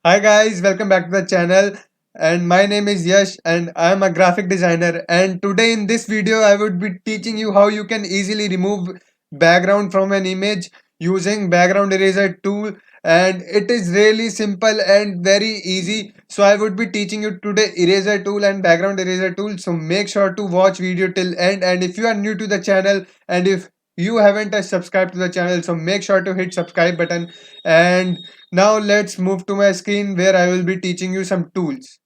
Hi guys, welcome back to the channel. And my name is Yash and I am a graphic designer. And today in this video I would be teaching you how you can easily remove background from an image using background eraser tool. And it is really simple and very easy. So I would be teaching you today eraser tool and background eraser tool. So make sure to watch video till end. And if you are new to the channel and if you haven't subscribed to the channel, so make sure to hit subscribe button. And now let's move to my screen where I will be teaching you some tools.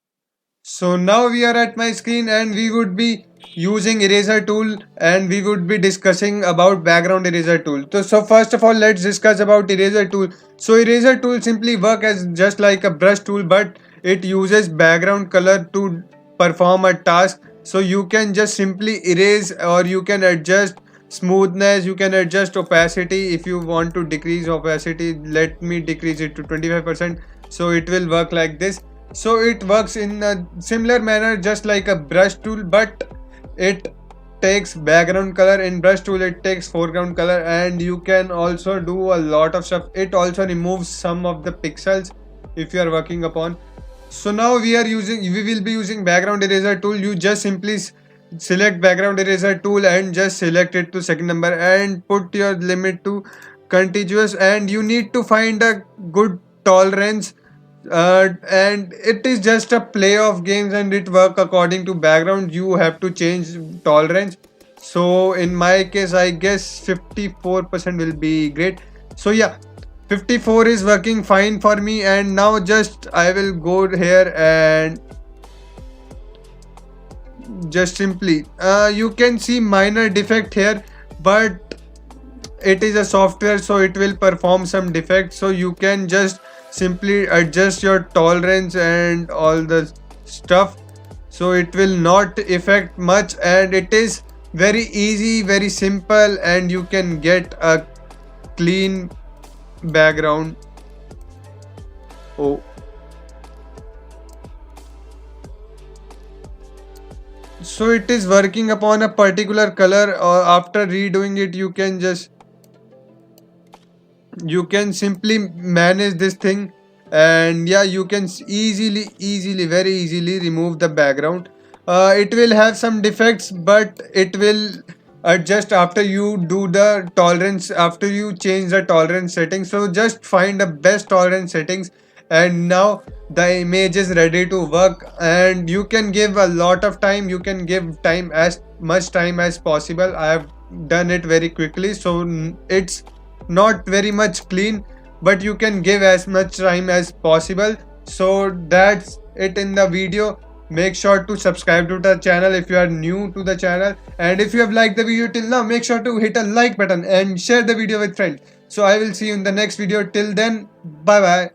So now we are at my screen and we would be using eraser tool and we would be discussing about background eraser tool. So first of all, let's discuss about eraser tool. So eraser tool simply work as just like a brush tool, but it uses background color to perform a task. So you can just simply erase or you can adjust smoothness, you can adjust opacity. If you want to decrease opacity, let me decrease it to 25%. So it will work like this. So it works in a similar manner just like a brush tool, but it takes background color. In brush tool it takes foreground color, and you can also do a lot of stuff. It also removes some of the pixels if you are working upon. So now we will be using background eraser tool. You just simply select background eraser tool and just select it to second number and put your limit to contiguous, and you need to find a good tolerance, and it is just a play of games and it work according to background. You have to change tolerance. So in my case I guess 54% will be great. So yeah, 54 is working fine for me. And now just I will go here and just simply you can see minor defect here, but it is a software so it will perform some defects. So you can just simply adjust your tolerance and all the stuff, so it will not affect much, and it is very easy, very simple, and you can get a clean background. Oh, so it is working upon a particular color, or after redoing it you can simply manage this thing. And yeah, you can easily, very easily remove the background. It will have some defects, but it will adjust after you do the tolerance, after you change the tolerance settings. So just find the best tolerance settings, and now the image is ready to work. And you can give a lot of time, you can give time, as much time as possible. I have done it very quickly, so it's not very much clean, but you can give as much time as possible. So that's it in the video. Make sure to subscribe to the channel if you are new to the channel, and if you have liked the video till now, make sure to hit a like button and share the video with friends. So I will see you in the next video. Till then, bye bye.